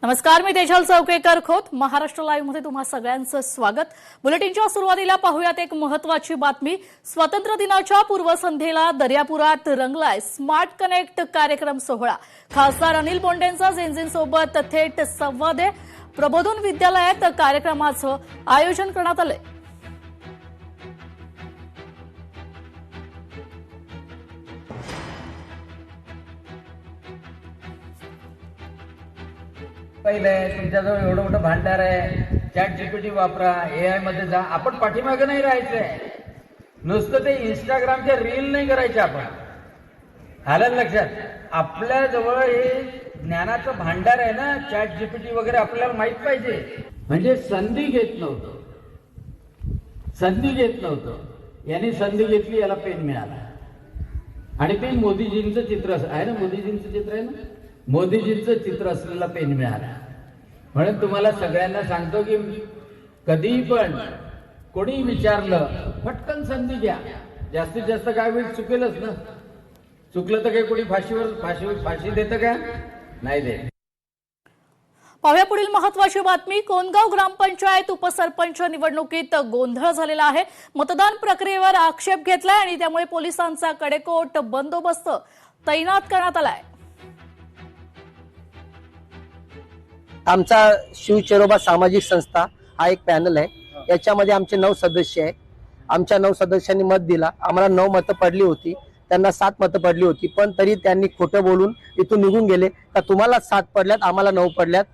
नमस्कार, मी तेजल चौकेकर खोत. महाराष्ट्र लाईव्ह मध्ये तुम्हा सगळ्यांचं स्वागत. बुलेटिनच्या सुरुवातीला पाहूयात एक महत्त्वाची बातमी. स्वातंत्र्य दिनाच्या पूर्वसंध्येला दर्यापुरात रंगलाय स्मार्ट कनेक्ट कार्यक्रम सोहळा. खासदार अनिल बोंडेंचा झेंझेंसोबत थेट संवाद. प्रबोधन विद्यालयात कार्यक्रमाचं आयोजन करण्यात आलंय. पहिले तुमच्याजवळ एवढं मोठं भांडार आहे, चॅट जीपीटी वापरा, एआय मध्ये जा. आपण पाठीमागे नाही राहायचंय. नुसतं ते इंस्टाग्रामच्या रील नाही करायचे. आपण आलं लक्षात? आपल्या जवळ हे ज्ञानाचं भांडार आहे ना, चॅट जीपीटी वगैरे आपल्याला माहित पाहिजे. म्हणजे संधी घेत नव्हतं. यांनी संधी घेतली, याला पेन मिळाला. आणि पेन मोदीजींचं चित्र आहे ना, मोदीजींचं चित्र आहे ना, मोदीजींचं चित्र असलेला पेन मिळाला. म्हणून तुम्हाला सगळ्यांना सांगतो की कधीही पण कोणी विचारलं, पटकन संधी घ्या. जास्तीत जास्त काय वेळ चुकेलच ना. चुकलं तर काही कोणी फाशी देतं का? नाही देत. पाहूया पुढील महत्त्वाची बातमी. कोणगाव ग्रामपंचायत उपसरपंच निवडणुकीत गोंधळ झालेला आहे. मतदान प्रक्रियेवर आक्षेप घेतलाय आणि त्यामुळे पोलिसांचा कडेकोट बंदोबस्त तैनात करण्यात आलाय. आमचा शिवचरोबा सामाजिक संस्था हा एक पॅनल आहे. याच्यामध्ये आमचे 9 सदस्य आहे. आमच्या 9 सदस्यांनी मत दिला. आम्हाला 9 मतं पडली होती, त्यांना 7 मतं पडली होती. पण तरी त्यांनी खोटं बोलून इथून निघून गेले. का तुम्हाला 7 पडल्यात, आम्हाला 9 पडल्यात.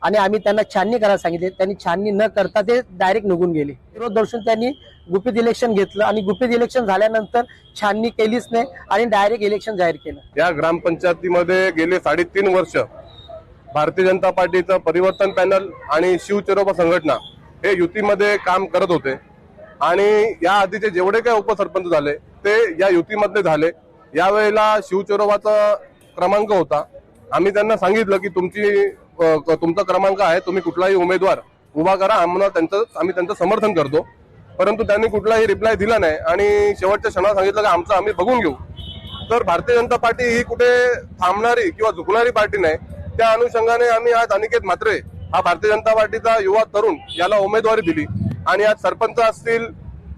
आणि आम्ही त्यांना छाननी करायला सांगितले. त्यांनी छाननी न करता ते डायरेक्ट निघून गेले. विरोध दर्शून त्यांनी गुपित इलेक्शन घेतलं आणि गुपित इलेक्शन झाल्यानंतर छाननी केलीच नाही आणि डायरेक्ट इलेक्शन जाहीर केलं. या ग्रामपंचायतीमध्ये गेले 3.5 वर्ष भारतीय जनता पार्टीचं परिवर्तन पॅनल आणि शिवचरोबा संघटना हे युतीमध्ये काम करत होते. आणि या आधीचे जेवढे काही उपसरपंच झाले ते या युतीमध्ये झाले. यावेळेला शिवचरोबाचा क्रमांक होता. आम्ही त्यांना सांगितलं की तुमचा क्रमांक आहे, तुम्ही कुठलाही उमेदवार उभा करा, आम्ही त्यांचं समर्थन करतो. परंतु त्यांनी कुठलाही रिप्लाय दिला नाही आणि शेवटच्या क्षणाला सांगितलं की आमचं आम्ही बघून घेऊ. तर भारतीय जनता पार्टी ही कुठे थांबणारी किंवा झुकणारी पार्टी नाही. त्या अनुषंगाने आम्ही आज अनिकेत म्हात्रे हा भारतीय जनता पार्टीचा युवा तरुण याला उमेदवारी दिली आणि आज सरपंच असतील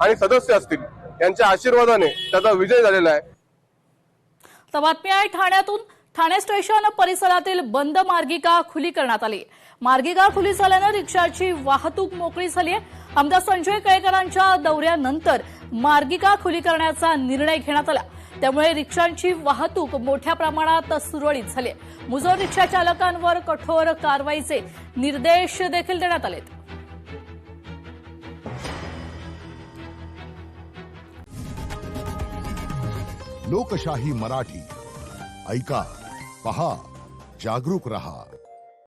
आणि सदस्य असतील यांच्या आशीर्वादाने त्याचा विजय झालेला आहे. तर बातमी आहे ठाण्यातून. ठाणे स्टेशन परिसरातील बंद मार्गिका खुली करण्यात आली. मार्गिका खुली झाल्यानं रिक्षाची वाहतूक मोकळी झाली आहे. आमदार संजय केळकरांच्या दौऱ्यानंतर मार्गिका खुली करण्याचा निर्णय घेण्यात आला. त्यामुळे रिक्षांची वाहतूक मोठ्या प्रमाणात सुरळीत झाली. मुजोर रिक्षा चालकांवर कठोर कारवाईचे निर्देश देखील देण्यात आलेत. लोकशाही मराठी ऐका, पहा, जागरूक रहा.